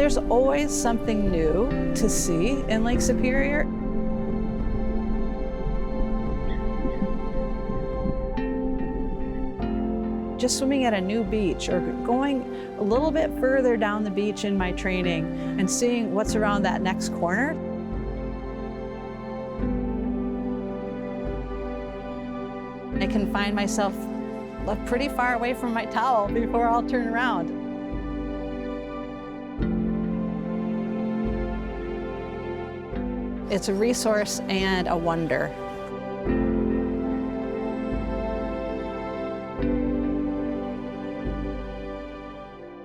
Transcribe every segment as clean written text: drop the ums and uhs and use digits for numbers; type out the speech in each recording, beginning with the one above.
There's always something new to see in Lake Superior. Just swimming at a new beach or going a little bit further down the beach in my training and seeing what's around that next corner. I can find myself pretty far away from my towel before I'll turn around. It's a resource and a wonder.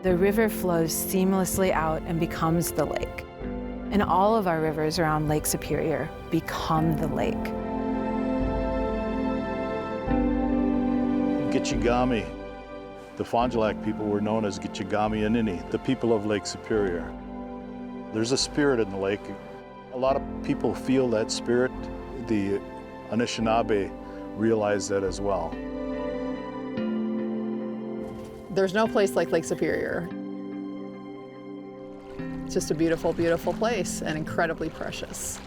The river flows seamlessly out and becomes the lake. And all of our rivers around Lake Superior become the lake. Gitchigami. The Fond du Lac people were known as Gitchigami Inini, the people of Lake Superior. There's a spirit in the lake. A lot of people feel that spirit. The Anishinaabe realize that as well. There's no place like Lake Superior. It's just a beautiful, beautiful place and incredibly precious.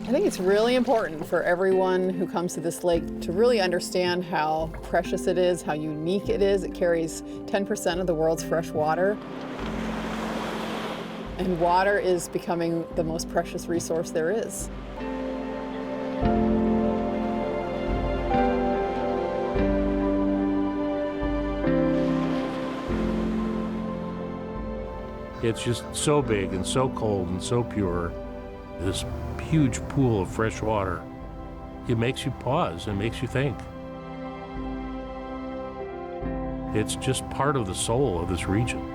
I think it's really important for everyone who comes to this lake to really understand how precious it is, how unique it is. It carries 10% of the world's fresh water. And water is becoming the most precious resource there is. It's just so big and so cold and so pure, this huge pool of fresh water. It makes you pause and makes you think. It's just part of the soul of this region.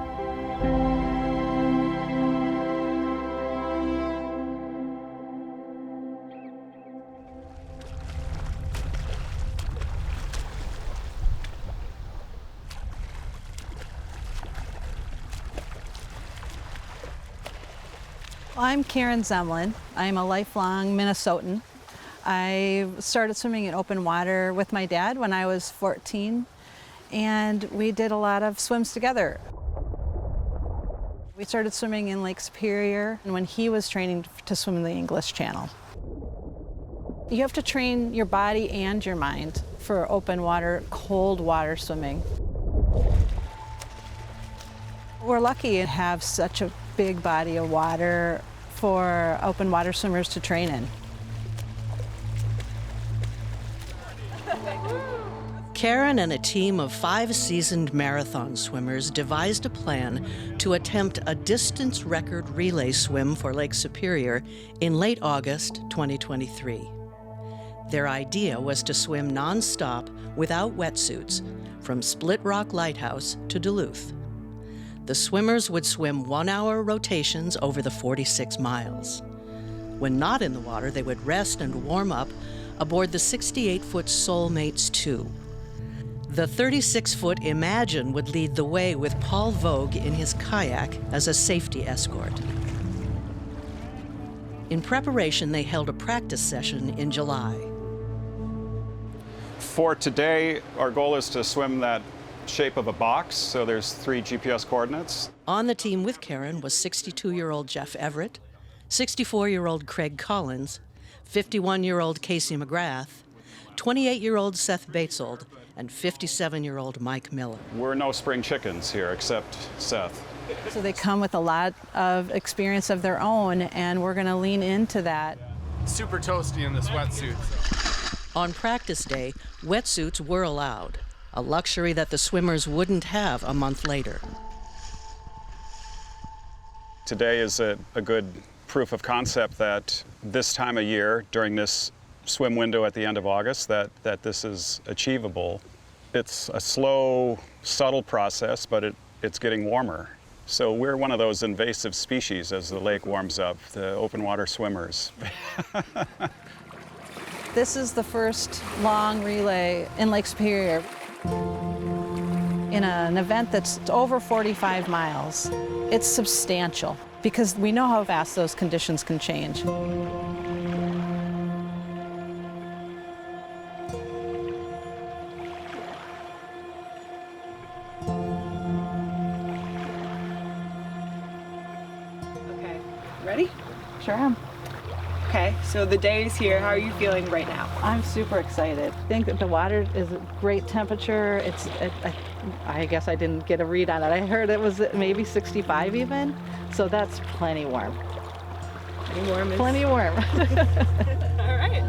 I'm Karen Zemlin. I'm a lifelong Minnesotan. I started swimming in open water with my dad when I was 14, and we did a lot of swims together. We started swimming in Lake Superior when he was training to swim in the English Channel. You have to train your body and your mind for open water, cold water swimming. We're lucky to have such a big body of water for open water swimmers to train in. Karen and a team of 5 seasoned marathon swimmers devised a plan to attempt a distance record relay swim for Lake Superior in late August 2023. Their idea was to swim nonstop without wetsuits from Split Rock Lighthouse to Duluth. The swimmers would swim 1-hour rotations over the 46 miles. When not in the water, they would rest and warm up aboard the 68-foot Soulmates 2. The 36-foot Imagine would lead the way with Paul Vogue in his kayak as a safety escort. In preparation, they held a practice session in July. For today, our goal is to swim that shape of a box, so there's 3 GPS coordinates. On the team with Karen was 62-year-old Jeff Everett, 64-year-old Craig Collins, 51-year-old Casey McGrath, 28-year-old Seth Batesold, and 57-year-old Mike Miller. We're no spring chickens here, except Seth. So they come with a lot of experience of their own, and we're going to lean into that. Super toasty in this wetsuit. On practice day, wetsuits were allowed, a luxury that the swimmers wouldn't have a month later. Today is a good proof of concept that this time of year, during this swim window at the end of August, that this is achievable. It's a slow, subtle process, but it's getting warmer. So we're one of those invasive species as the lake warms up, the open water swimmers. This is the first long relay in Lake Superior. In an event that's over 45 miles, it's substantial because we know how fast those conditions can change. Sure am. Okay, so the day is here. How are you feeling right now? I'm super excited. I think that the water is a great temperature. I guess I didn't get a read on it. I heard it was maybe 65 even, so that's plenty warm. Plenty warm. Plenty warm. All right.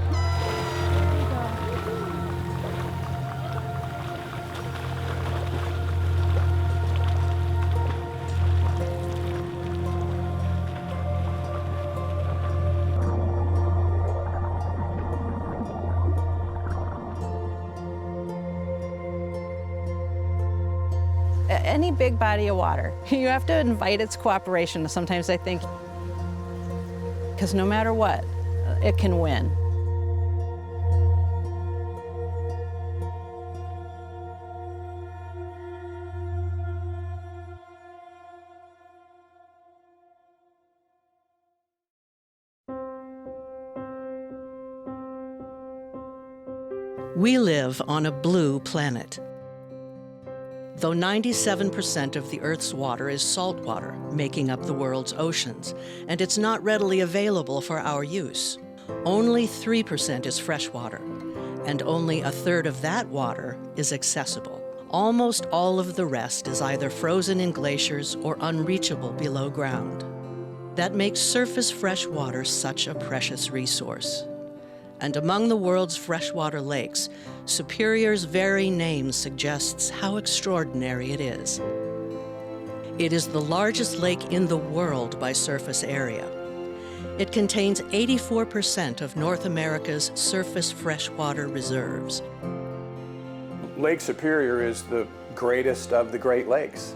Any big body of water, you have to invite its cooperation sometimes, I think, because no matter what, it can win. We live on a blue planet. Though 97% of the Earth's water is salt water, making up the world's oceans, and it's not readily available for our use, only 3% is fresh water, and only a third of that water is accessible. Almost all of the rest is either frozen in glaciers or unreachable below ground. That makes surface fresh water such a precious resource. And among the world's freshwater lakes, Superior's very name suggests how extraordinary it is. It is the largest lake in the world by surface area. It contains 84% of North America's surface freshwater reserves. Lake Superior is the greatest of the Great Lakes.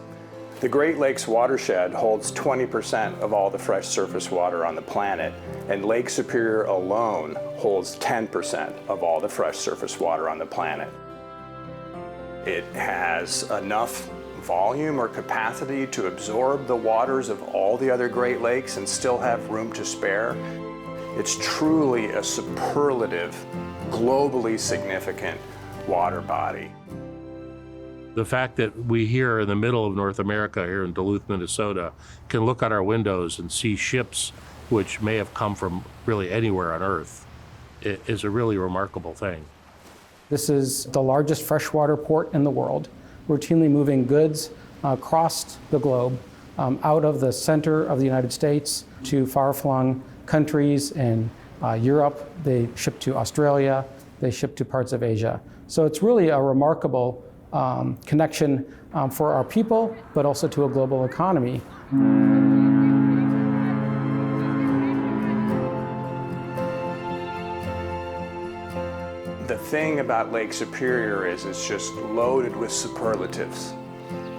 The Great Lakes watershed holds 20% of all the fresh surface water on the planet, and Lake Superior alone holds 10% of all the fresh surface water on the planet. It has enough volume or capacity to absorb the waters of all the other Great Lakes and still have room to spare. It's truly a superlative, globally significant water body. The fact that we here in the middle of North America, here in Duluth, Minnesota, can look out our windows and see ships which may have come from really anywhere on Earth is a really remarkable thing. This is the largest freshwater port in the world, routinely moving goods across the globe, out of the center of the United States to far-flung countries in Europe. They ship to Australia, they ship to parts of Asia. So it's really a remarkable connection for our people, but also to a global economy. The thing about Lake Superior is it's just loaded with superlatives.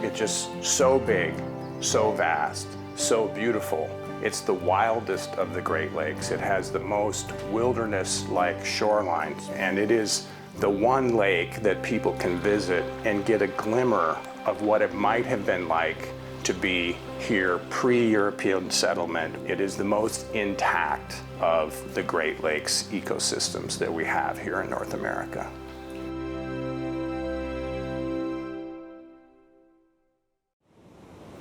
It's just so big, so vast, so beautiful. It's the wildest of the Great Lakes. It has the most wilderness-like shorelines, and it is the one lake that people can visit and get a glimmer of what it might have been like to be here pre-European settlement. It is the most intact of the Great Lakes ecosystems that we have here in North America.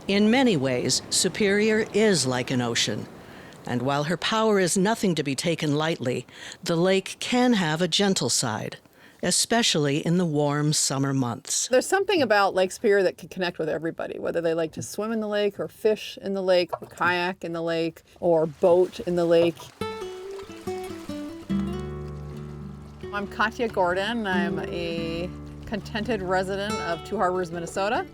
In many ways, Superior is like an ocean. And while her power is nothing to be taken lightly, the lake can have a gentle side, especially in the warm summer months. There's something about Lake Superior that can connect with everybody, whether they like to swim in the lake or fish in the lake or kayak in the lake or boat in the lake. I'm Katya Gordon. I'm a contented resident of Two Harbors, Minnesota.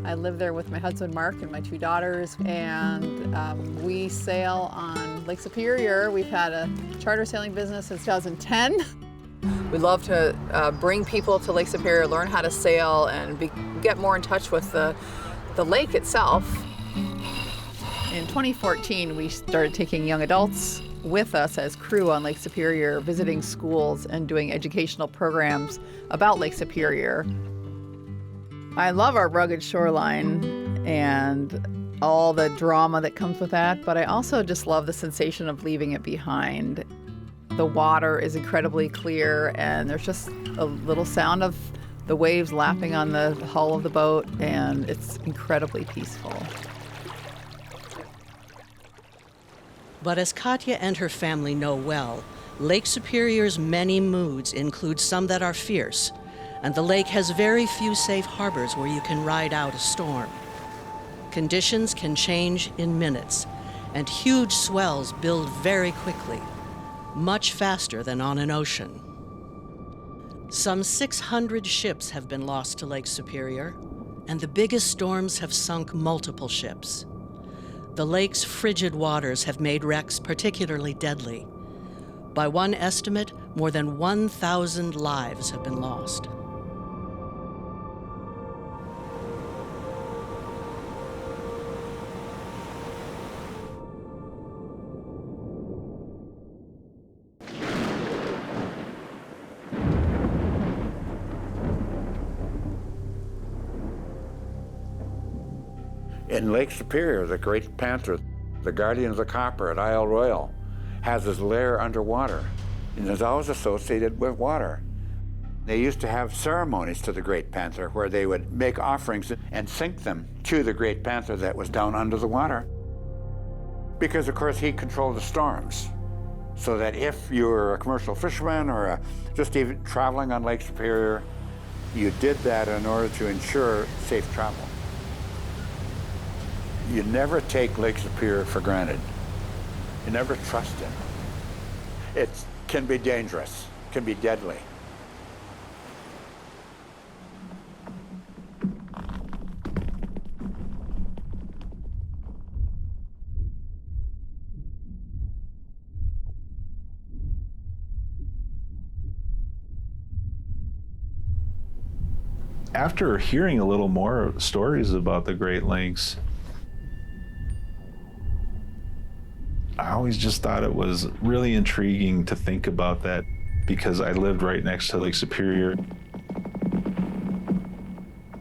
I live there with my husband Mark and my two daughters, and we sail on Lake Superior. We've had a charter sailing business since 2010. We'd love to bring people to Lake Superior, learn how to sail, and get more in touch with the lake itself. In 2014, we started taking young adults with us as crew on Lake Superior, visiting schools and doing educational programs about Lake Superior. I love our rugged shoreline and all the drama that comes with that, but I also just love the sensation of leaving it behind. The water is incredibly clear, and there's just a little sound of the waves lapping on the hull of the boat, and it's incredibly peaceful. But as Katya and her family know well, Lake Superior's many moods include some that are fierce, and the lake has very few safe harbors where you can ride out a storm. Conditions can change in minutes, and huge swells build very quickly, much faster than on an ocean. Some 600 ships have been lost to Lake Superior, and the biggest storms have sunk multiple ships. The lake's frigid waters have made wrecks particularly deadly. By one estimate, more than 1,000 lives have been lost. In Lake Superior, the great panther, the guardian of the copper at Isle Royale, has his lair underwater and is always associated with water. They used to have ceremonies to the great panther where they would make offerings and sink them to the great panther that was down under the water. Because, of course, he controlled the storms. So that if you were a commercial fisherman or just even traveling on Lake Superior, you did that in order to ensure safe travel. You never take Lake Superior for granted. You never trust it. It can be dangerous, can be deadly. After hearing a little more stories about the Great Lakes, I always just thought it was really intriguing to think about that because I lived right next to Lake Superior.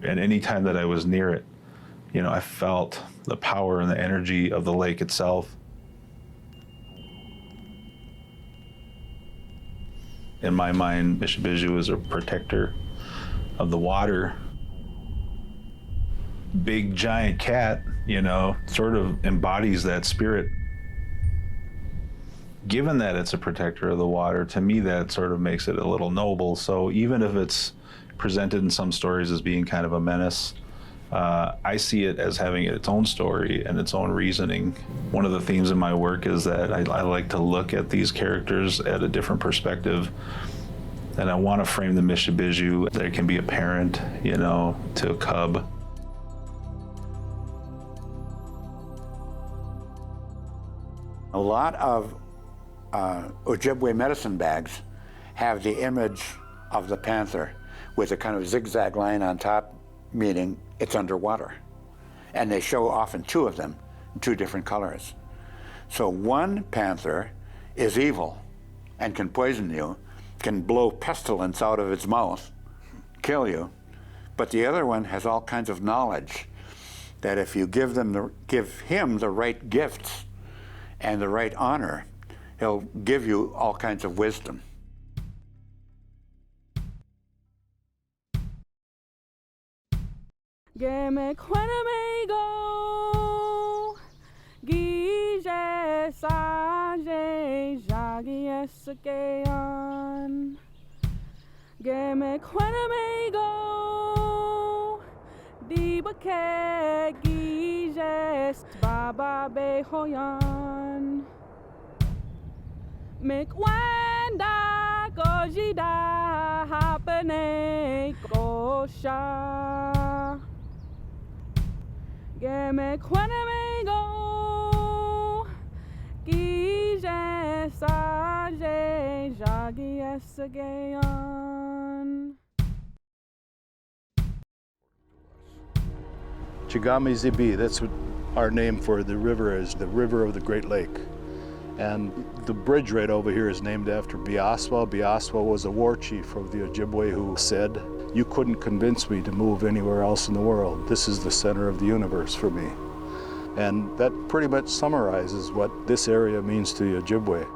And any time that I was near it, you know, I felt the power and the energy of the lake itself. In my mind, Bishibiju is a protector of the water. Big giant cat, you know, sort of embodies that spirit. Given that it's a protector of the water, to me that sort of makes it a little noble. So even if it's presented in some stories as being kind of a menace, I see it as having its own story and its own reasoning. One of the themes in my work is that I like to look at these characters at a different perspective. And I want to frame the Bishibiju that it can be a parent, you know, to a cub. A lot of Ojibwe medicine bags have the image of the panther with a kind of zigzag line on top, meaning it's underwater. And they show often two of them in two different colors. So one panther is evil and can poison you, can blow pestilence out of its mouth, kill you, but the other one has all kinds of knowledge that if you give him the right gifts and the right honor, he'll give you all kinds of wisdom. Mekwanda gojida hapene gosha Game kwanamego Gije saje jagi esagayon Chigami Zibi, that's what our name for the river is, the river of the Great Lake. And the bridge right over here is named after Biaswa. Biaswa was a war chief of the Ojibwe who said, "You couldn't convince me to move anywhere else in the world. This is the center of the universe for me." And that pretty much summarizes what this area means to the Ojibwe.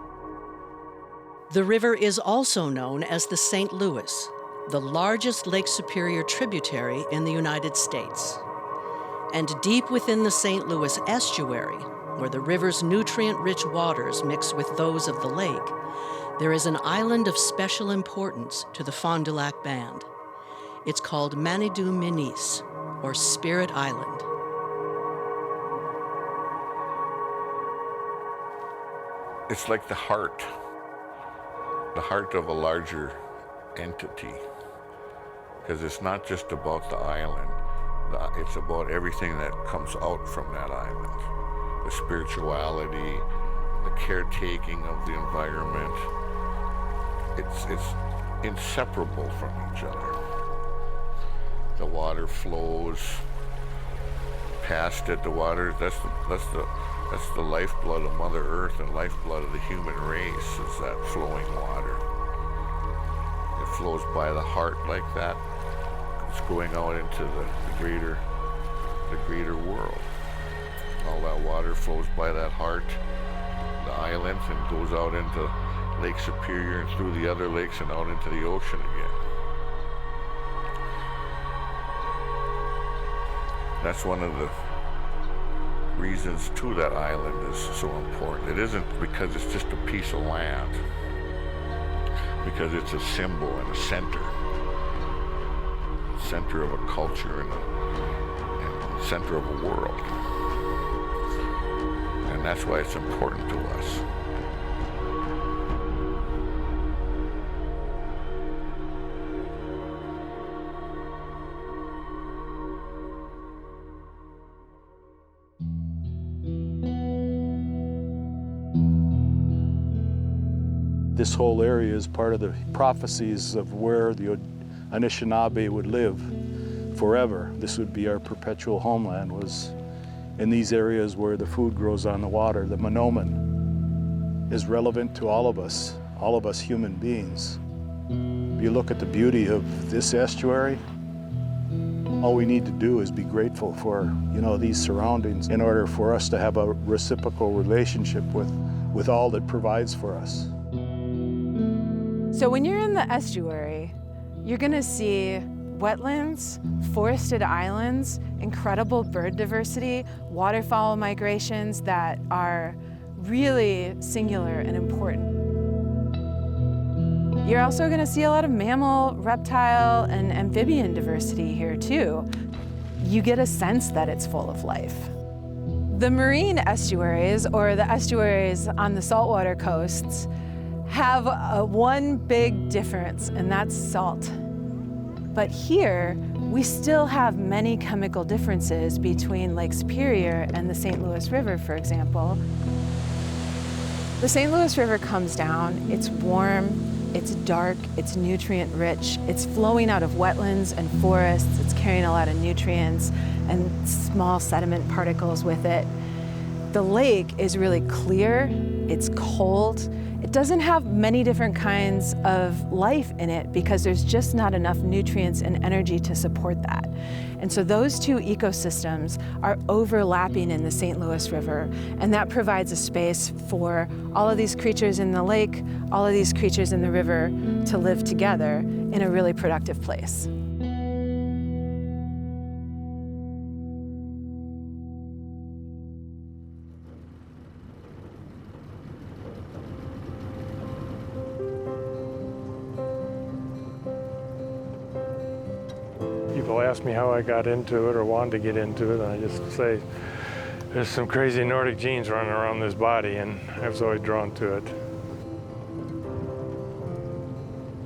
The river is also known as the St. Louis, the largest Lake Superior tributary in the United States. And deep within the St. Louis estuary, where the river's nutrient-rich waters mix with those of the lake, there is an island of special importance to the Fond du Lac Band. It's called Manitou Minis, or Spirit Island. It's like the heart of a larger entity, because it's not just about the island, it's about everything that comes out from that island. The spirituality, the caretaking of the environment, it's inseparable from each other. The water flows past it, the water, that's the lifeblood of Mother Earth and lifeblood of the human race, is that flowing water. It flows by the heart like that. It's going out into the greater world. All that water flows by that heart, the island, and goes out into Lake Superior and through the other lakes and out into the ocean again. That's one of the reasons too that island is so important. It isn't because it's just a piece of land, because it's a symbol and a center of a culture and a center of a world. And that's why it's important to us. This whole area is part of the prophecies of where the Anishinaabe would live forever. This would be our perpetual homeland, was in these areas where the food grows on the water. The Menomin is relevant to all of us human beings. If you look at the beauty of this estuary, all we need to do is be grateful for, these surroundings in order for us to have a reciprocal relationship with all that provides for us. So when you're in the estuary, you're gonna see wetlands, forested islands, incredible bird diversity, waterfowl migrations that are really singular and important. You're also gonna see a lot of mammal, reptile, and amphibian diversity here too. You get a sense that it's full of life. The marine estuaries, or the estuaries on the saltwater coasts, have one big difference, and that's salt. But here, we still have many chemical differences between Lake Superior and the St. Louis River, for example. The St. Louis River comes down, it's warm, it's dark, it's nutrient rich, it's flowing out of wetlands and forests, it's carrying a lot of nutrients and small sediment particles with it. The lake is really clear, it's cold. It doesn't have many different kinds of life in it because there's just not enough nutrients and energy to support that. And so those two ecosystems are overlapping in the St. Louis River, and that provides a space for all of these creatures in the lake, all of these creatures in the river to live together in a really productive place. People ask me how I got into it or wanted to get into it, and I just say, there's some crazy Nordic genes running around this body, and I was always drawn to it.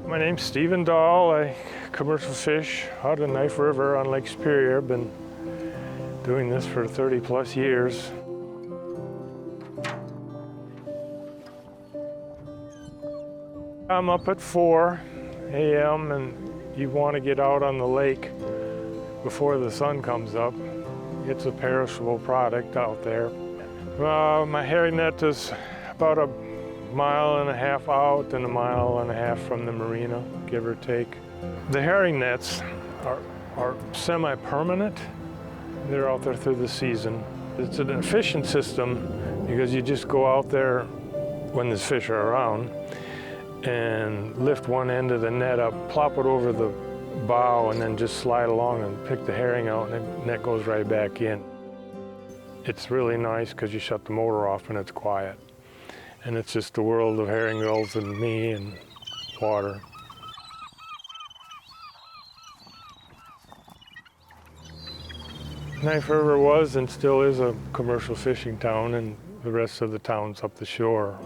My name's Stephen Dahl. I commercial fish out of Knife River on Lake Superior. I've been doing this for 30 plus years. I'm up at 4 a.m. and you want to get out on the lake before the sun comes up. It's a perishable product out there. My herring net is about 1.5 miles out and 1.5 miles from the marina, give or take. The herring nets are semi-permanent. They're out there through the season. It's an efficient system because you just go out there when there's fish are around and lift one end of the net up, plop it over the bow, and then just slide along and pick the herring out, and the net goes right back in. It's really nice because you shut the motor off and it's quiet. And it's just a world of herring gulls and me and water. Knife River was and still is a commercial fishing town, and the rest of the town's up the shore,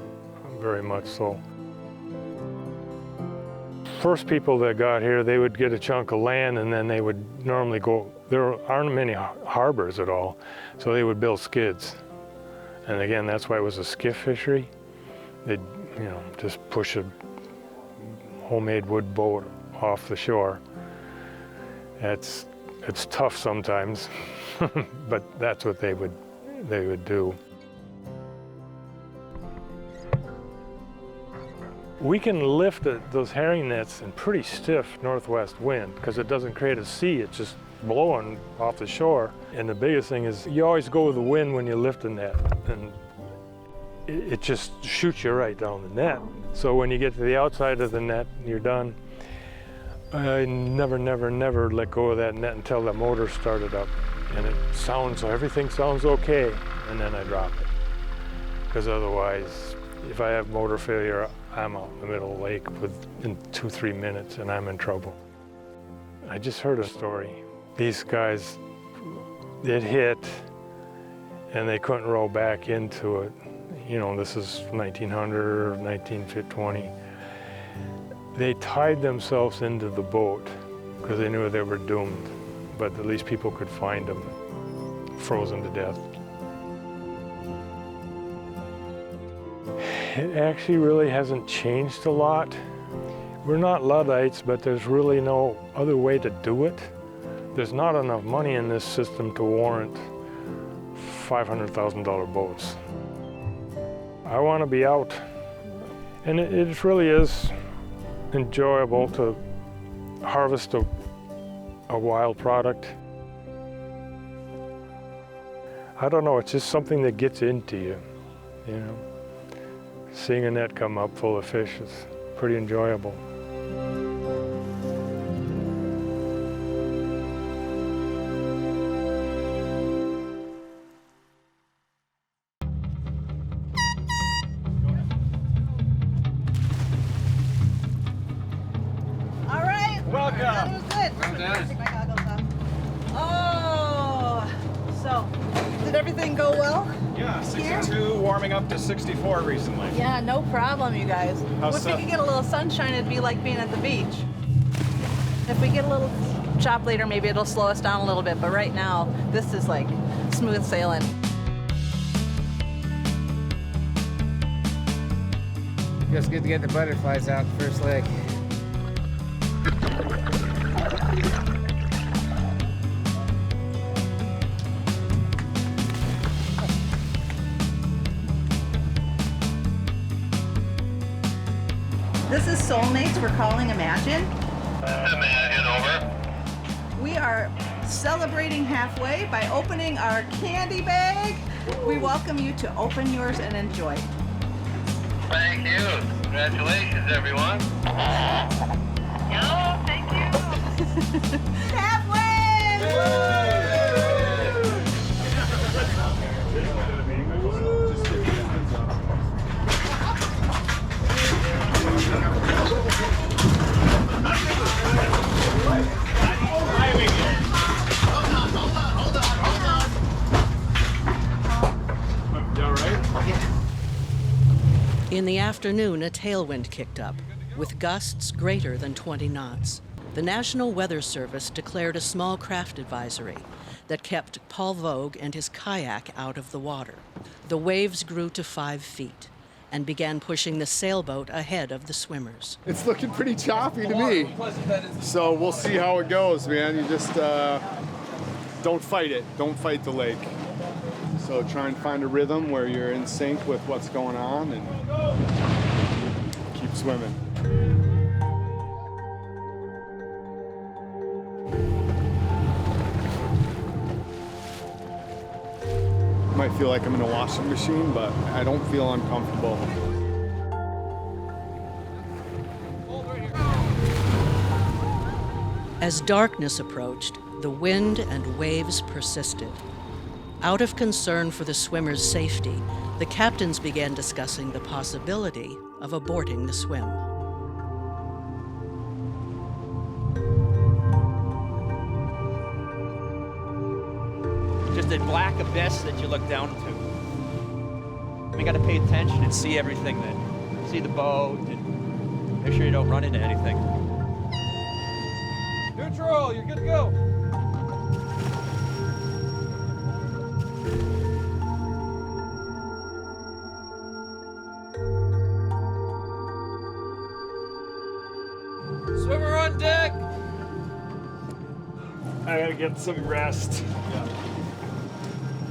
very much so. First people that got here, they would get a chunk of land and then they would normally go, there aren't many harbors at all, so they would build skids. And again, that's why it was a skiff fishery. They'd, just push a homemade wood boat off the shore. It's tough sometimes, but that's what they would do. We can lift those herring nets in pretty stiff northwest wind because it doesn't create a sea, it's just blowing off the shore. And the biggest thing is you always go with the wind when you lift a net, and it just shoots you right down the net. So when you get to the outside of the net and you're done, I never let go of that net until the motor started up. And everything sounds okay, and then I drop it. Because otherwise, if I have motor failure, I'm out in the middle of the lake in 2-3 minutes and I'm in trouble. I just heard a story. These guys, it hit and they couldn't row back into it. This is 1900 or 1920. They tied themselves into the boat because they knew they were doomed, but at least people could find them frozen to death. It actually really hasn't changed a lot. We're not Luddites, but there's really no other way to do it. There's not enough money in this system to warrant $500,000 boats. I want to be out, and it really is enjoyable to harvest a wild product. I don't know, it's just something that gets into you, Seeing a net come up full of fish is pretty enjoyable. All right. Welcome. That was good. Well done. Take my goggles off. Oh, so did everything go well? Yeah, 62, warming up to 64 recently. Yeah, no problem, you guys. If we could get a little sunshine, it'd be like being at the beach. If we get a little chop later, maybe it'll slow us down a little bit, but right now, this is like smooth sailing. Feels good to get the butterflies out the first leg. This is Soulmates, we're calling Imagine. Imagine, over. We are celebrating halfway by opening our candy bag. We welcome you to open yours and enjoy. Thank you. Congratulations, everyone. Oh, thank you. Halfway! In the afternoon, a tailwind kicked up, with gusts greater than 20 knots. The National Weather Service declared a small craft advisory that kept Paul Vogue and his kayak out of the water. The waves grew to 5 feet and began pushing the sailboat ahead of the swimmers. It's looking pretty choppy to me. So we'll see how it goes, man. You just don't fight it. Don't fight the lake. So try and find a rhythm where you're in sync with what's going on and keep swimming. Might feel like I'm in a washing machine, but I don't feel uncomfortable. As darkness approached, the wind and waves persisted. Out of concern for the swimmers' safety, the captains began discussing the possibility of aborting the swim. Just a black abyss that you look down to. You got to pay attention and see everything then. See the boat and make sure you don't run into anything. Neutral, you're good to go. Swimmer on deck. I gotta get some rest.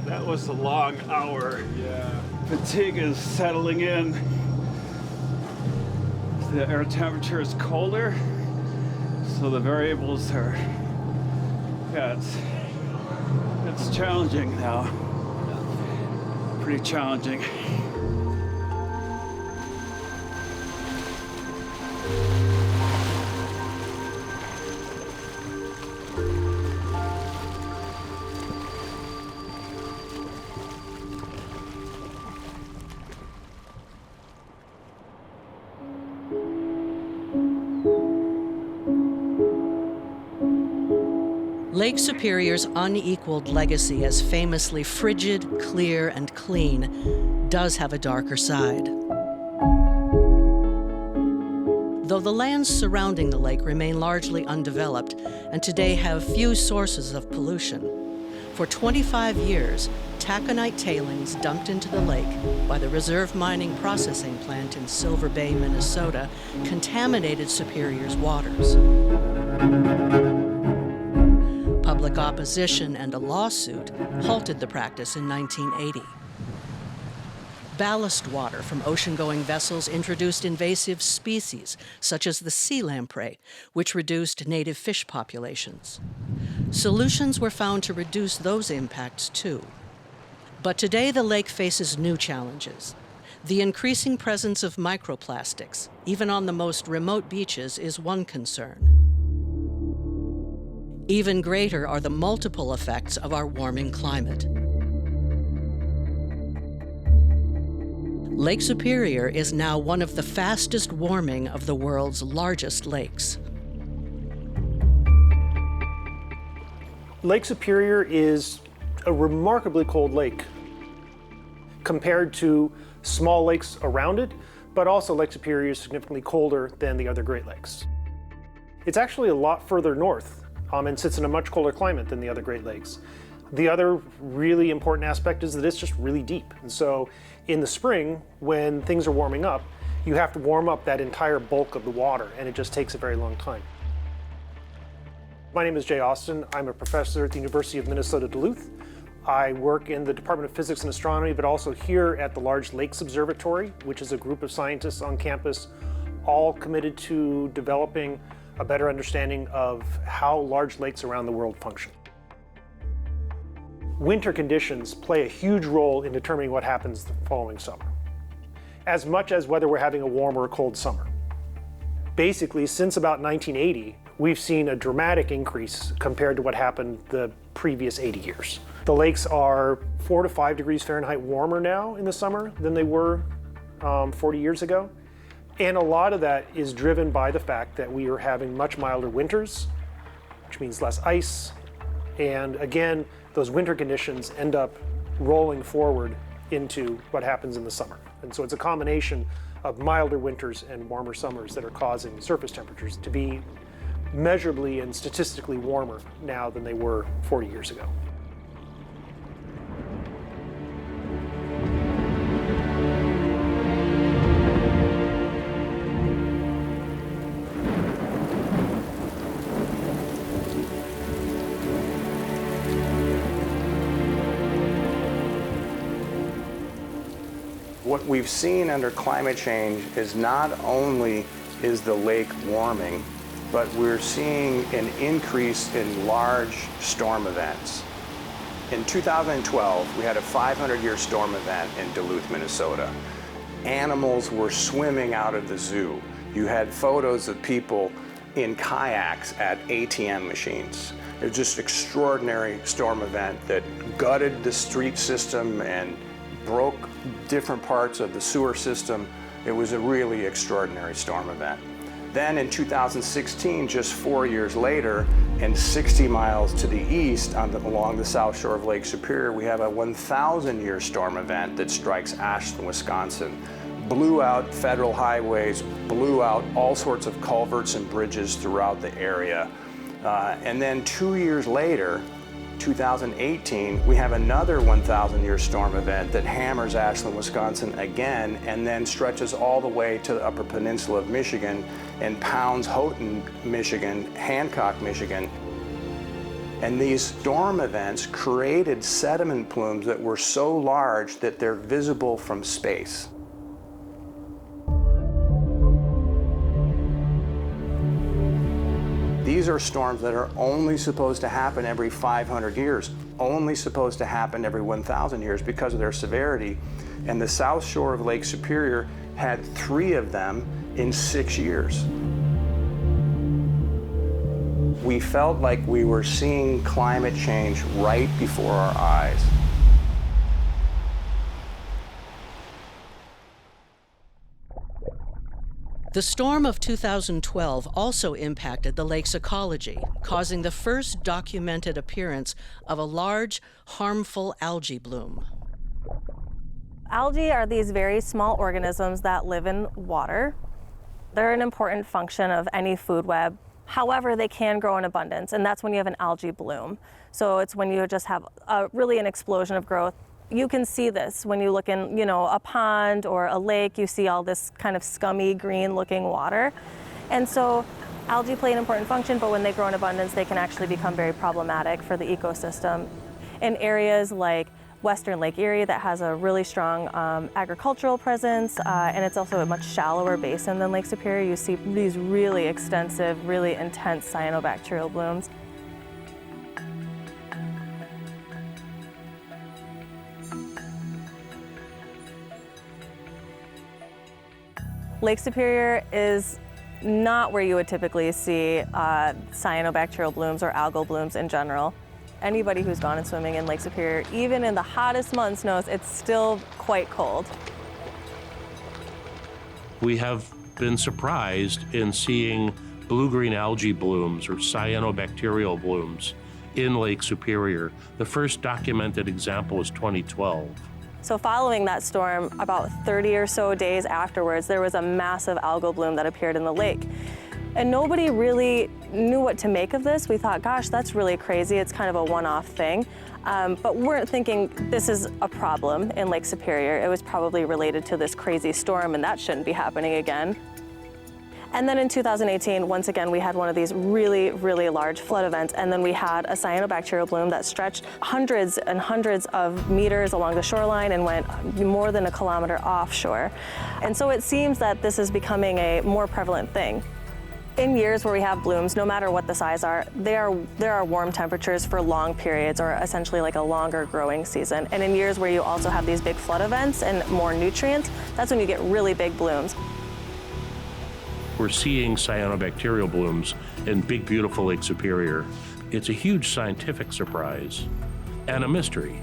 That was a long hour. Yeah. Fatigue is settling in. The air temperature is colder, so the variables are, it's challenging now. Pretty challenging. Lake Superior's unequaled legacy as famously frigid, clear, and clean does have a darker side. Though the lands surrounding the lake remain largely undeveloped and today have few sources of pollution, for 25 years, taconite tailings dumped into the lake by the Reserve Mining Processing Plant in Silver Bay, Minnesota, contaminated Superior's waters. Public opposition and a lawsuit halted the practice in 1980. Ballast water from ocean-going vessels introduced invasive species, such as the sea lamprey, which reduced native fish populations. Solutions were found to reduce those impacts too. But today the lake faces new challenges. The increasing presence of microplastics, even on the most remote beaches, is one concern. Even greater are the multiple effects of our warming climate. Lake Superior is now one of the fastest warming of the world's largest lakes. Lake Superior is a remarkably cold lake compared to small lakes around it, but also Lake Superior is significantly colder than the other Great Lakes. It's actually a lot further north and sits in a much colder climate than the other Great Lakes. The other really important aspect is that it's just really deep. And so in the spring, when things are warming up, you have to warm up that entire bulk of the water, and it just takes a very long time. My name is Jay Austin. I'm a professor at the University of Minnesota Duluth. I work in the Department of Physics and Astronomy, but also here at the Large Lakes Observatory, which is a group of scientists on campus, all committed to developing a better understanding of how large lakes around the world function. Winter conditions play a huge role in determining what happens the following summer, as much as whether we're having a warm or a cold summer. Basically, since about 1980, we've seen a dramatic increase compared to what happened the previous 80 years. The lakes are 4 to 5 degrees Fahrenheit warmer now in the summer than they were 40 years ago. And a lot of that is driven by the fact that we are having much milder winters, which means less ice. And again, those winter conditions end up rolling forward into what happens in the summer. And so it's a combination of milder winters and warmer summers that are causing surface temperatures to be measurably and statistically warmer now than they were 40 years ago. What we've seen under climate change is not only is the lake warming, but we're seeing an increase in large storm events. In 2012, we had a 500-year storm event in Duluth, Minnesota. Animals were swimming out of the zoo. You had photos of people in kayaks at ATM machines. It was just an extraordinary storm event that gutted the street system and broke different parts of the sewer system. It was a really extraordinary storm event. Then in 2016, just 4 years later, and 60 miles to the east along the south shore of Lake Superior, we have a 1,000-year storm event that strikes Ashland, Wisconsin. Blew out federal highways, blew out all sorts of culverts and bridges throughout the area. And then 2 years later, 2018, we have another 1,000-year storm event that hammers Ashland, Wisconsin again, and then stretches all the way to the Upper Peninsula of Michigan and pounds Houghton, Michigan, Hancock, Michigan. And these storm events created sediment plumes that were so large that they're visible from space. These are storms that are only supposed to happen every 500 years, only supposed to happen every 1,000 years because of their severity. And the south shore of Lake Superior had 3 of them in 6 years. We felt like we were seeing climate change right before our eyes. The storm of 2012 also impacted the lake's ecology, causing the first documented appearance of a large, harmful algae bloom. Algae are these very small organisms that live in water. They're an important function of any food web. However, they can grow in abundance, and that's when you have an algae bloom. So it's when you just have really an explosion of growth. You can see this when you look in, a pond or a lake. You see all this kind of scummy green-looking water. And so algae play an important function, but when they grow in abundance, they can actually become very problematic for the ecosystem. In areas like Western Lake Erie that has a really strong agricultural presence, and it's also a much shallower basin than Lake Superior, you see these really extensive, really intense cyanobacterial blooms. Lake Superior is not where you would typically see cyanobacterial blooms or algal blooms in general. Anybody who's gone and swimming in Lake Superior, even in the hottest months, knows it's still quite cold. We have been surprised in seeing blue-green algae blooms or cyanobacterial blooms in Lake Superior. The first documented example was 2012. So following that storm, about 30 or so days afterwards, there was a massive algal bloom that appeared in the lake. And nobody really knew what to make of this. We thought, gosh, that's really crazy. It's kind of a one-off thing. But we weren't thinking this is a problem in Lake Superior. It was probably related to this crazy storm, and that shouldn't be happening again. And then in 2018, once again, we had one of these really, really large flood events, and then we had a cyanobacterial bloom that stretched hundreds and hundreds of meters along the shoreline and went more than a kilometer offshore. And so it seems that this is becoming a more prevalent thing. In years where we have blooms, no matter what the size are, there are warm temperatures for long periods, or essentially like a longer growing season. And in years where you also have these big flood events and more nutrients, that's when you get really big blooms. We're seeing cyanobacterial blooms in big, beautiful Lake Superior. It's a huge scientific surprise and a mystery.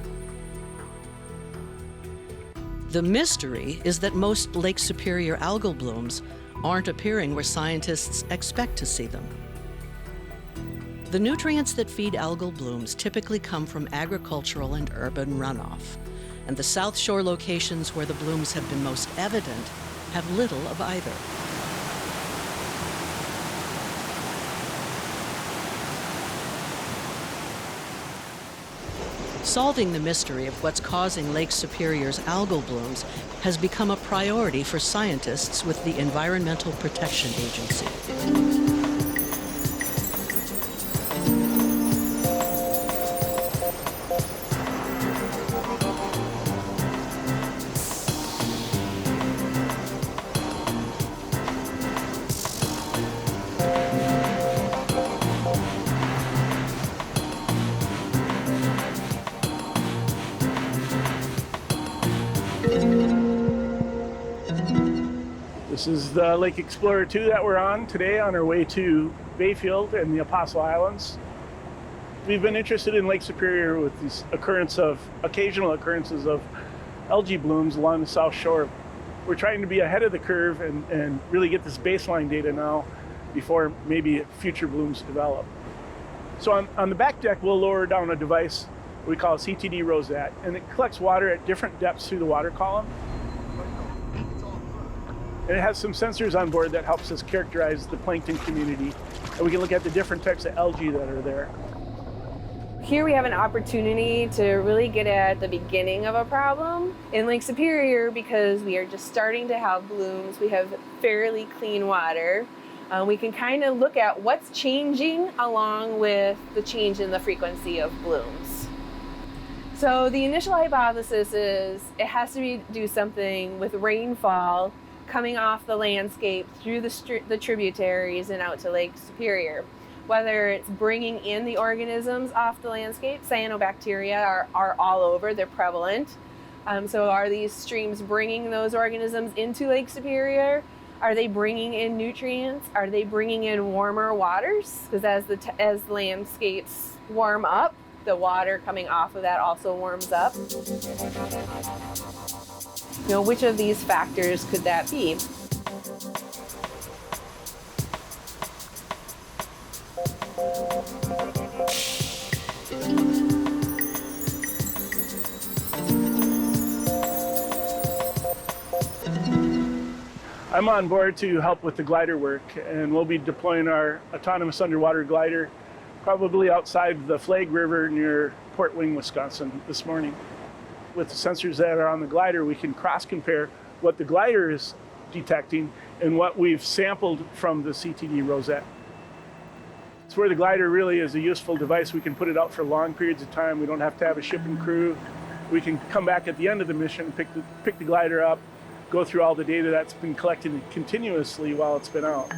The mystery is that most Lake Superior algal blooms aren't appearing where scientists expect to see them. The nutrients that feed algal blooms typically come from agricultural and urban runoff, and the South Shore locations where the blooms have been most evident have little of either. Solving the mystery of what's causing Lake Superior's algal blooms has become a priority for scientists with the Environmental Protection Agency. This is the Lake Explorer 2 that we're on today on our way to Bayfield and the Apostle Islands. We've been interested in Lake Superior with these occasional occurrences of algae blooms along the south shore. We're trying to be ahead of the curve and really get this baseline data now before maybe future blooms develop. So on the back deck, we'll lower down a device we call a CTD rosette, and it collects water at different depths through the water column. And it has some sensors on board that helps us characterize the plankton community, and we can look at the different types of algae that are there. Here we have an opportunity to really get at the beginning of a problem in Lake Superior because we are just starting to have blooms. We have fairly clean water. We can kind of look at what's changing along with the change in the frequency of blooms. So the initial hypothesis is it has to do something with rainfall coming off the landscape through the tributaries and out to Lake Superior. Whether it's bringing in the organisms off the landscape, cyanobacteria are all over, they're prevalent. So are these streams bringing those organisms into Lake Superior? Are they bringing in nutrients? Are they bringing in warmer waters? Because as the landscapes warm up, the water coming off of that also warms up. Which of these factors could that be? I'm on board to help with the glider work, and we'll be deploying our autonomous underwater glider probably outside the Flag River near Port Wing, Wisconsin this morning. With the sensors that are on the glider, we can cross-compare what the glider is detecting and what we've sampled from the CTD rosette. It's where the glider really is a useful device. We can put it out for long periods of time. We don't have to have a ship and crew. We can come back at the end of the mission, pick the glider up, go through all the data that's been collected continuously while it's been out.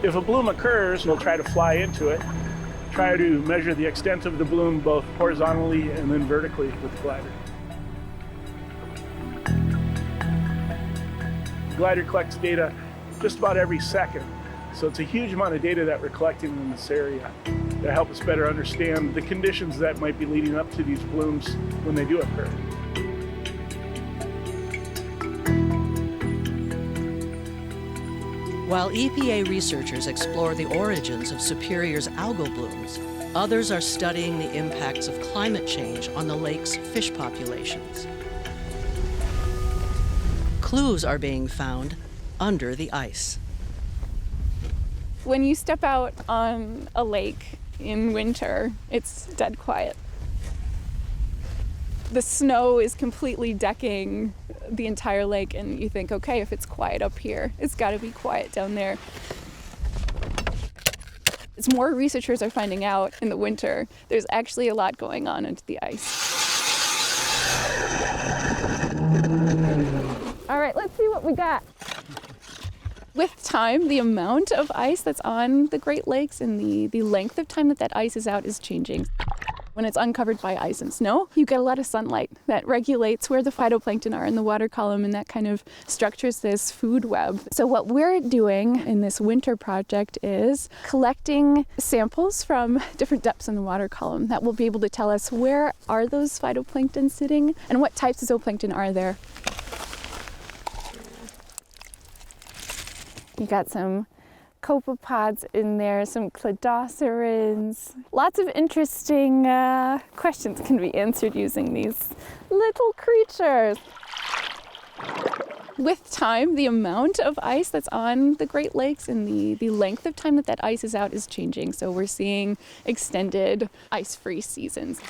If a bloom occurs, we'll try to fly into it, try to measure the extent of the bloom both horizontally and then vertically with the glider. The glider collects data just about every second, so it's a huge amount of data that we're collecting in this area to help us better understand the conditions that might be leading up to these blooms when they do occur. While EPA researchers explore the origins of Superior's algal blooms, others are studying the impacts of climate change on the lake's fish populations. Clues are being found under the ice. When you step out on a lake in winter, it's dead quiet. The snow is completely decking the entire lake, and you think, okay, if it's quiet up here, it's got to be quiet down there. As more researchers are finding out in the winter, there's actually a lot going on under the ice. All right, let's see what we got. With time, the amount of ice that's on the Great Lakes and the length of time that ice is out is changing. When it's uncovered by ice and snow, you get a lot of sunlight that regulates where the phytoplankton are in the water column, and that kind of structures this food web. So what we're doing in this winter project is collecting samples from different depths in the water column that will be able to tell us where are those phytoplankton sitting and what types of zooplankton are there. You got some copepods in there, some cladocerans. Lots of interesting questions can be answered using these little creatures. With time, the amount of ice that's on the Great Lakes and the length of time that ice is out is changing. So we're seeing extended ice-free seasons.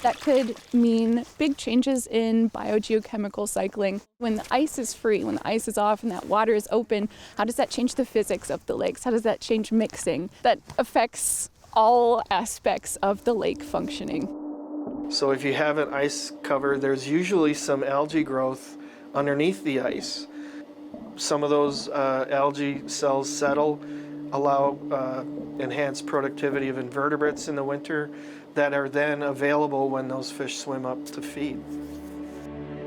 That could mean big changes in biogeochemical cycling. When the ice is free, when the ice is off and that water is open, how does that change the physics of the lakes? How does that change mixing? That affects all aspects of the lake functioning. So if you have an ice cover, there's usually some algae growth underneath the ice. Some of those algae cells settle, allow enhanced productivity of invertebrates in the winter that are then available when those fish swim up to feed.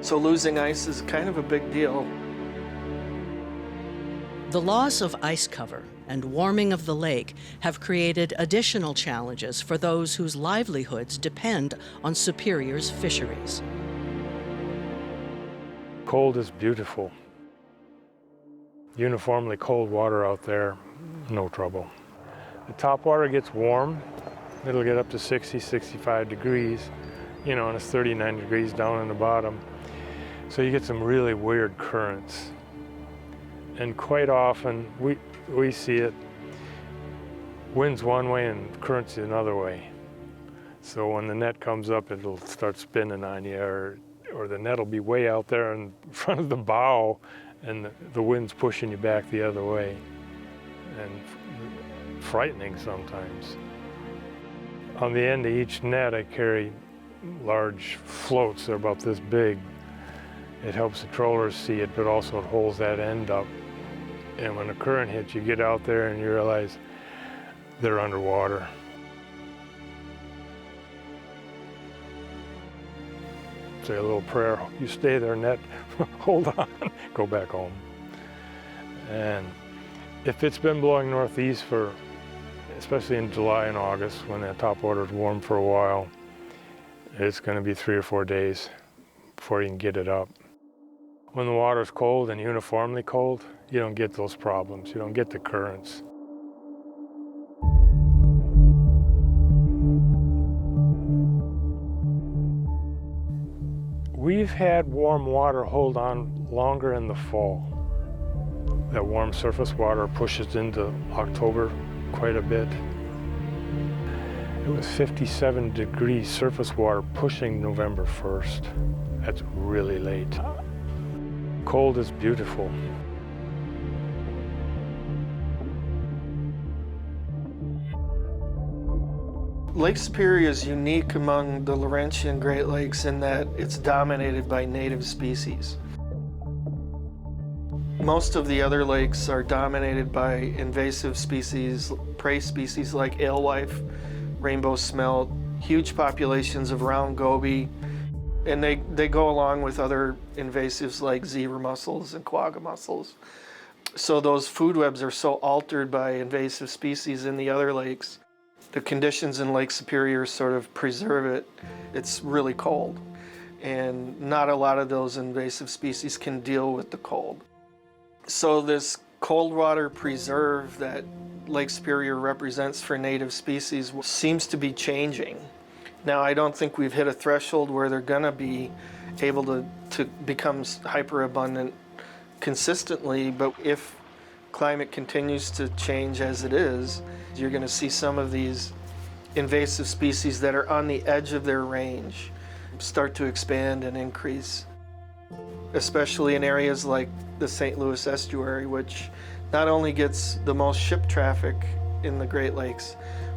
So losing ice is kind of a big deal. The loss of ice cover and warming of the lake have created additional challenges for those whose livelihoods depend on Superior's fisheries. Cold is beautiful. Uniformly cold water out there, no trouble. The top water gets warm. It'll get up to 60, 65 degrees, you know, and it's 39 degrees down in the bottom. So you get some really weird currents. And quite often, we see it, winds one way and currents another way. So when the net comes up, it'll start spinning on you, or the net will be way out there in front of the bow, and the wind's pushing you back the other way, and frightening sometimes. On the end of each net, I carry large floats. They're about this big. It helps the trollers see it, but also it holds that end up. And when the current hits, you get out there and you realize they're underwater. Say a little prayer, you stay there, net, hold on, go back home. And if it's been blowing northeast for, especially in July and August, when that top water is warm for a while, it's going to be 3 or 4 days before you can get it up. When the water's cold and uniformly cold, you don't get those problems. You don't get the currents. We've had warm water hold on longer in the fall. That warm surface water pushes into October quite a bit. It was 57 degrees surface water pushing November 1st. That's really late. Cold is beautiful. Lake Superior is unique among the Laurentian Great Lakes in that it's dominated by native species. Most of the other lakes are dominated by invasive species, prey species like alewife, rainbow smelt, huge populations of round goby, and they go along with other invasives like zebra mussels and quagga mussels. So those food webs are so altered by invasive species in the other lakes. The conditions in Lake Superior sort of preserve it. It's really cold, and not a lot of those invasive species can deal with the cold. So this cold water preserve that Lake Superior represents for native species seems to be changing. Now, I don't think we've hit a threshold where they're gonna be able to become hyperabundant consistently, but if climate continues to change as it is, you're gonna see some of these invasive species that are on the edge of their range start to expand and increase, especially in areas like the St. Louis estuary, which not only gets the most ship traffic in the Great Lakes,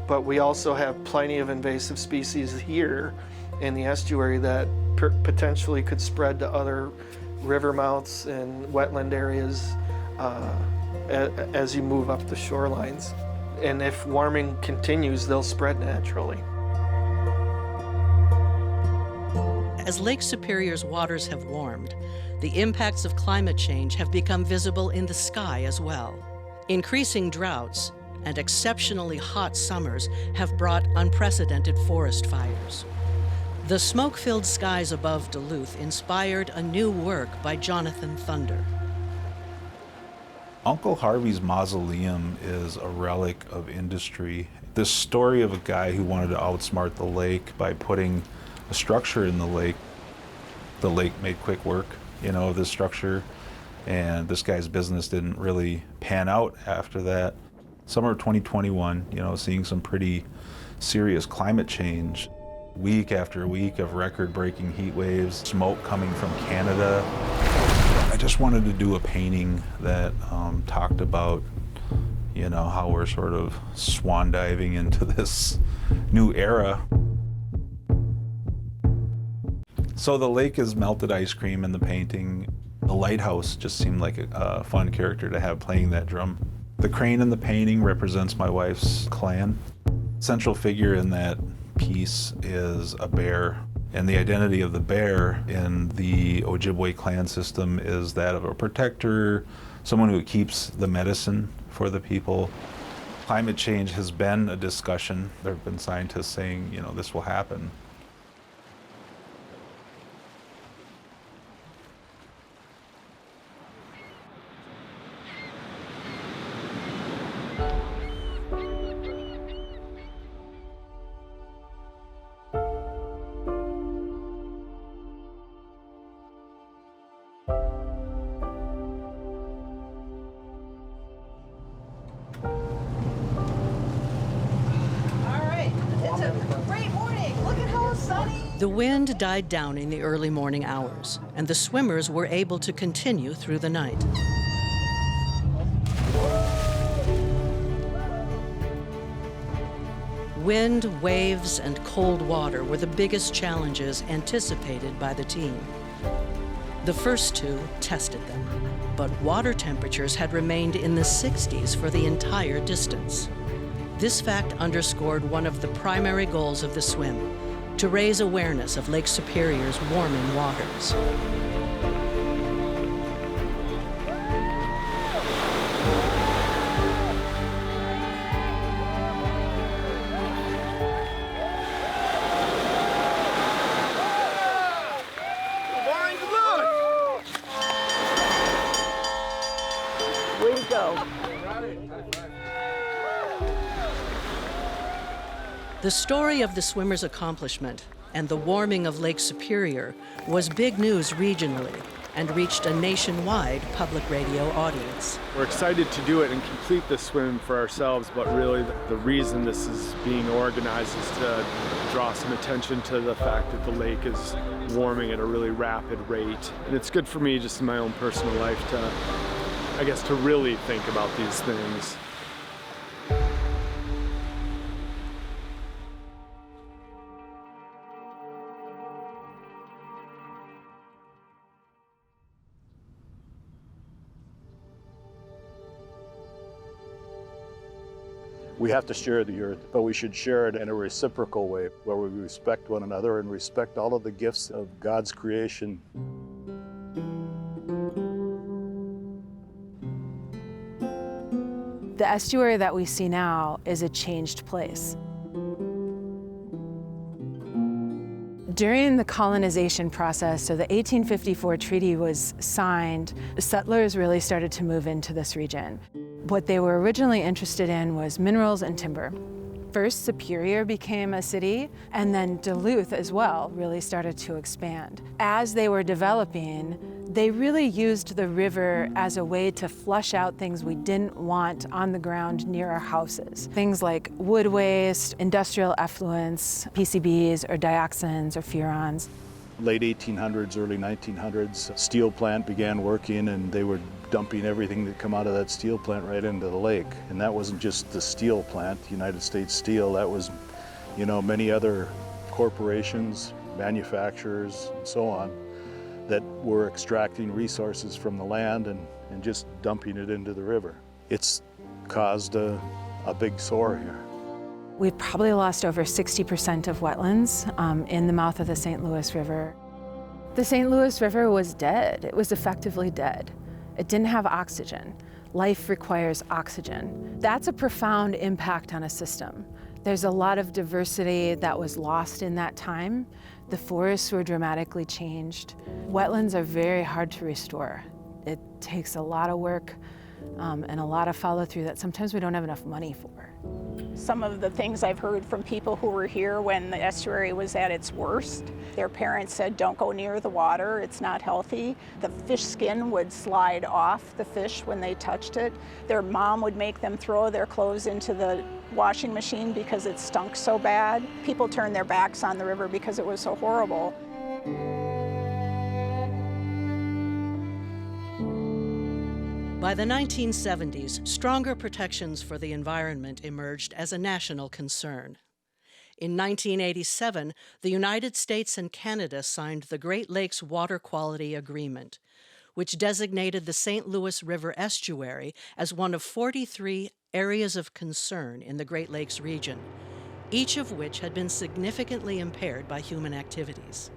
but we also have plenty of invasive species here in the estuary that potentially could spread to other river mouths and wetland areas as you move up the shorelines. And if warming continues, they'll spread naturally. As Lake Superior's waters have warmed, the impacts of climate change have become visible in the sky as well. Increasing droughts and exceptionally hot summers have brought unprecedented forest fires. The smoke-filled skies above Duluth inspired a new work by Jonathan Thunder. Uncle Harvey's mausoleum is a relic of industry. This story of a guy who wanted to outsmart the lake by putting a structure in the lake made quick work, of this structure, and this guy's business didn't really pan out after that. Summer of 2021, seeing some pretty serious climate change. Week after week of record-breaking heat waves, smoke coming from Canada. I just wanted to do a painting that talked about you know, how we're sort of swan diving into this new era. So the lake is melted ice cream in the painting. The lighthouse just seemed like a fun character to have playing that drum. The crane in the painting represents my wife's clan. Central figure in that piece is a bear, and the identity of the bear in the Ojibwe clan system is that of a protector, someone who keeps the medicine for the people. Climate change has been a discussion. There have been scientists saying, you know, this will happen. The wind died down in the early morning hours, and the swimmers were able to continue through the night. Wind, waves, and cold water were the biggest challenges anticipated by the team. The first two tested them, but water temperatures had remained in the 60s for the entire distance. This fact underscored one of the primary goals of the swim: to raise awareness of Lake Superior's warming waters. Way to go. The story of the swimmers' accomplishment and the warming of Lake Superior was big news regionally and reached a nationwide public radio audience. We're excited to do it and complete the swim for ourselves, but really the reason this is being organized is to draw some attention to the fact that the lake is warming at a really rapid rate. And it's good for me just in my own personal life to, I guess, to really think about these things. We have to share the earth, but we should share it in a reciprocal way where we respect one another and respect all of the gifts of God's creation. The estuary that we see now is a changed place. During the colonization process, so the 1854 treaty was signed, settlers really started to move into this region. What they were originally interested in was minerals and timber. First, Superior became a city, and then Duluth as well really started to expand. As they were developing, they really used the river as a way to flush out things we didn't want on the ground near our houses. Things like wood waste, industrial effluents, PCBs or dioxins or furans. Late 1800s, early 1900s, steel plant began working, and they were dumping everything that come out of that steel plant right into the lake. And that wasn't just the steel plant, United States Steel, that was, you know, many other corporations, manufacturers, and so on, that were extracting resources from the land and just dumping it into the river. It's caused a big sore here. We've probably lost over 60% of wetlands in the mouth of the St. Louis River. The St. Louis River was dead. It was effectively dead. It didn't have oxygen. Life requires oxygen. That's a profound impact on a system. There's a lot of diversity that was lost in that time. The forests were dramatically changed. Wetlands are very hard to restore. It takes a lot of work and a lot of follow through that sometimes we don't have enough money for. Some of the things I've heard from people who were here when the estuary was at its worst, their parents said, don't go near the water, it's not healthy. The fish skin would slide off the fish when they touched it. Their mom would make them throw their clothes into the washing machine because it stunk so bad. People turned their backs on the river because it was so horrible. By By the 1970s, stronger protections for the environment emerged as a national concern. In 1987, the United States and Canada signed the Great Lakes Water Quality Agreement, which designated the St. Louis River estuary as one of 43 areas of concern in the Great Lakes region, each of which had been significantly impaired by human activities.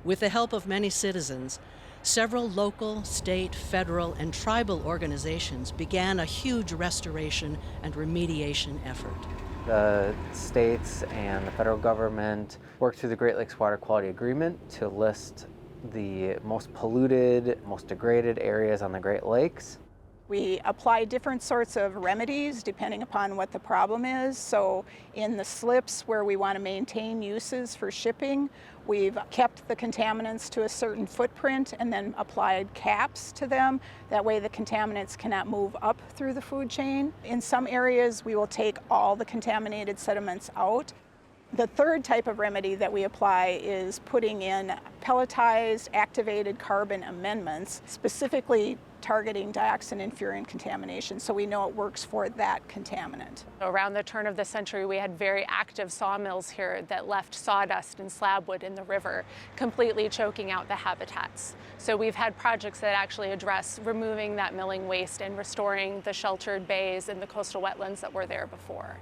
With the help of many citizens, several local, state, federal, and tribal organizations began a huge restoration and remediation effort. The states and the federal government worked through the Great Lakes Water Quality Agreement to list the most polluted, most degraded areas on the Great Lakes. We apply different sorts of remedies depending upon what the problem is. So in the slips where we want to maintain uses for shipping, we've kept the contaminants to a certain footprint and then applied caps to them. That way the contaminants cannot move up through the food chain. In some areas, we will take all the contaminated sediments out. The third type of remedy that we apply is putting in pelletized activated carbon amendments, specifically targeting dioxin and furan contamination, so we know it works for that contaminant. Around the turn of the century, we had very active sawmills here that left sawdust and slabwood in the river, completely choking out the habitats. So we've had projects that actually address removing that milling waste and restoring the sheltered bays and the coastal wetlands that were there before.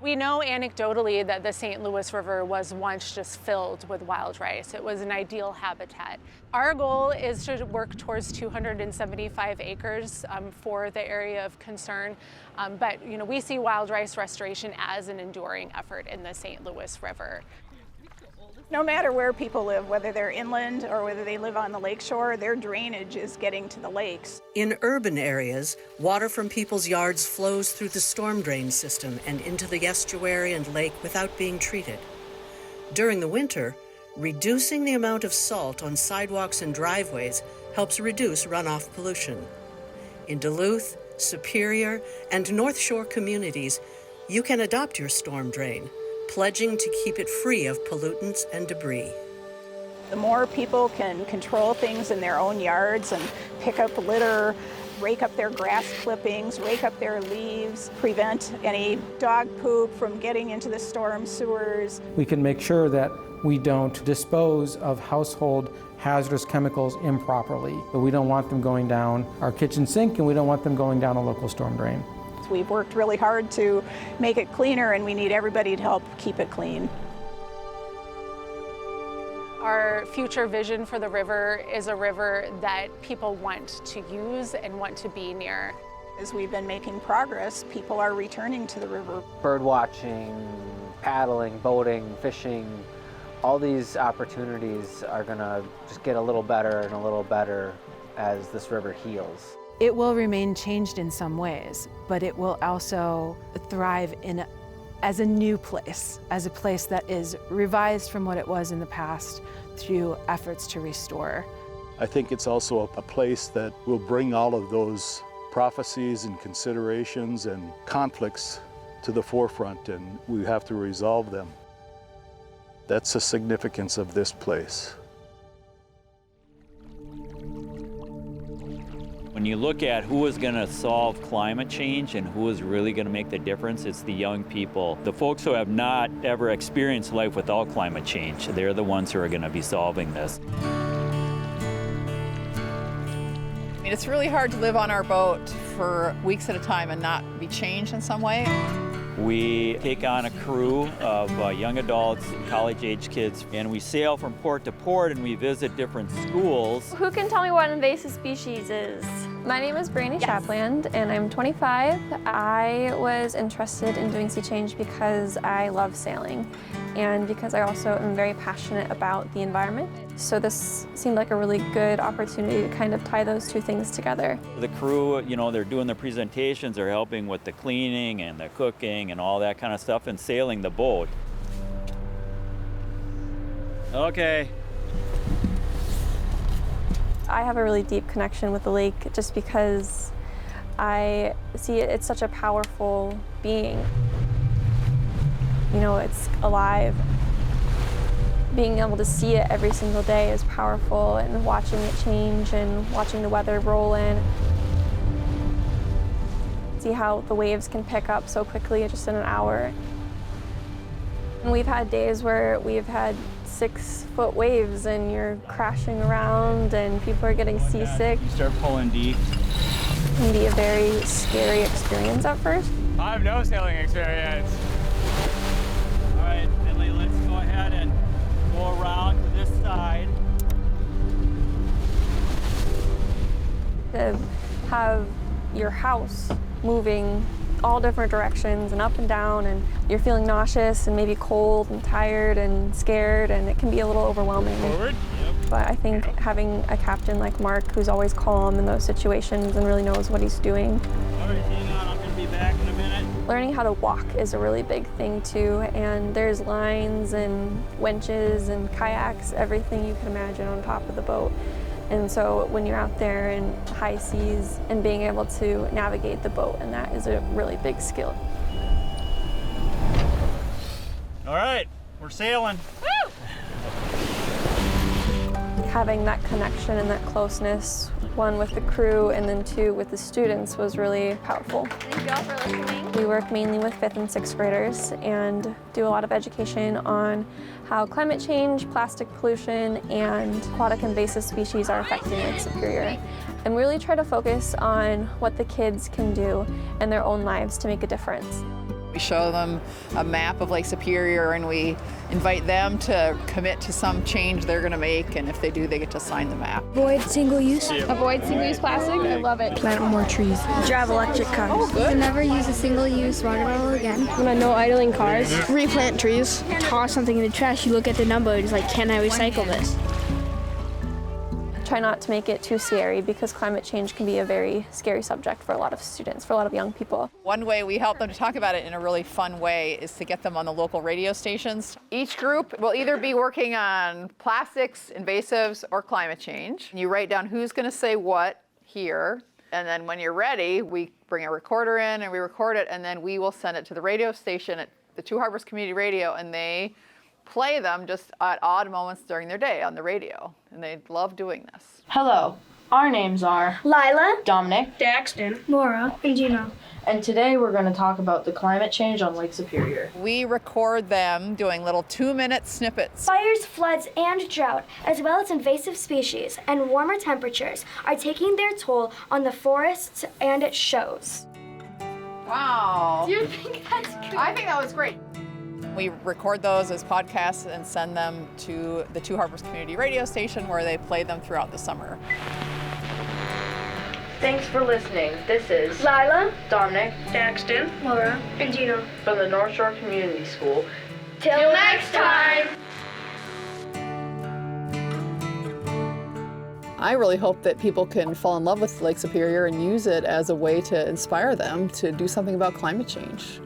We know anecdotally that the St. Louis River was once just filled with wild rice. It was an ideal habitat. Our goal is to work towards 275 acres for the area of concern, but we see wild rice restoration as an enduring effort in the St. Louis River. No matter where people live, whether they're inland or whether they live on the lakeshore, their drainage is getting to the lakes. In urban areas, water from people's yards flows through the storm drain system and into the estuary and lake without being treated. During the winter, reducing the amount of salt on sidewalks and driveways helps reduce runoff pollution. In Duluth, Superior, and North Shore communities, you can adopt your storm drain, pledging to keep it free of pollutants and debris. The more people can control things in their own yards and pick up litter, rake up their grass clippings, rake up their leaves, prevent any dog poop from getting into the storm sewers. We can make sure that we don't dispose of household hazardous chemicals improperly. But we don't want them going down our kitchen sink, and we don't want them going down a local storm drain. We've worked really hard to make it cleaner, and we need everybody to help keep it clean. Our future vision for the river is a river that people want to use and want to be near. As we've been making progress, people are returning to the river. Bird watching, paddling, boating, fishing, all these opportunities are gonna just get a little better and a little better as this river heals. It will remain changed in some ways, but it will also thrive as a new place, as a place that is revised from what it was in the past through efforts to restore. I think it's also a place that will bring all of those prophecies and considerations and conflicts to the forefront, and we have to resolve them. That's the significance of this place. When you look at who is going to solve climate change and who is really going to make the difference, it's the young people. The folks who have not ever experienced life without climate change, they're the ones who are going to be solving this. I mean, it's really hard to live on our boat for weeks at a time and not be changed in some way. We take on a crew of young adults, college-age kids, and we sail from port to port and we visit different schools. Who can tell me what an invasive species is? My name is Brandy Chapland and I'm 25. I was interested in doing sea change because I love sailing and because I also am very passionate about the environment. So this seemed like a really good opportunity to kind of tie those two things together. The crew, they're doing the presentations, they're helping with the cleaning and the cooking and all that kind of stuff and sailing the boat. Okay. I have a really deep connection with the lake just because I see it's such a powerful being. It's alive. Being able to see it every single day is powerful, and watching it change and watching the weather roll in. crazy how the waves can pick up so quickly just in an hour. And we've had days where we've had 6-foot waves and you're crashing around and people are getting seasick. You start pulling deep. It can be a very scary experience at first. I have no sailing experience. All right, Finley, let's go ahead and go around to this side. To have your house moving all different directions and up and down, and you're feeling nauseous and maybe cold and tired and scared, and it can be a little overwhelming. Forward. Yep. But I think having a captain like Mark who's always calm in those situations and really knows what he's doing. All right, hang on, I'm gonna be back in a minute. Learning how to walk is a really big thing too, and there's lines and winches and kayaks, everything you can imagine on top of the boat. And so when you're out there in high seas and being able to navigate the boat, and that is a really big skill. All right, we're sailing. Woo! Having that connection and that closeness, one with the crew and then two with the students, was really powerful. Thank you all for listening. We work mainly with 5th and 6th graders and do a lot of education on how climate change, plastic pollution, and aquatic invasive species are affecting Lake Superior. And we really try to focus on what the kids can do in their own lives to make a difference. We show them a map of Lake Superior and we invite them to commit to some change they're going to make, and if they do, they get to sign the map. Avoid single use. Avoid single-use plastic. I love it. Plant more trees. Drive electric cars. Oh, good. Never use a single-use water bottle again. When I no idling cars. Replant trees. Toss something in the trash. You look at the number. It's like, can I recycle this? Try not to make it too scary because climate change can be a very scary subject for a lot of students, for a lot of young people. One way we help them to talk about it in a really fun way is to get them on the local radio stations. Each group will either be working on plastics, invasives, or climate change. You write down who's going to say what here, and then when you're ready, we bring a recorder in and we record it, and then we will send it to the radio station at the Two Harbors Community Radio, and they play them just at odd moments during their day on the radio, and they love doing this. Hello, our names are Lila, Dominic, Daxton, Laura, and Gino. and today we're going to talk about the climate change on Lake Superior. We record them doing little 2-minute snippets. Fires, floods, and drought, as well as invasive species and warmer temperatures, are taking their toll on the forests, and it shows. Wow. Do you think that's good? I think that was great. We record those as podcasts and send them to the Two Harbors Community Radio Station, where they play them throughout the summer. Thanks for listening. This is Lila, Dominic, Daxton, Laura, and Gino. from the North Shore Community School. Till next time! I really hope that people can fall in love with Lake Superior and use it as a way to inspire them to do something about climate change.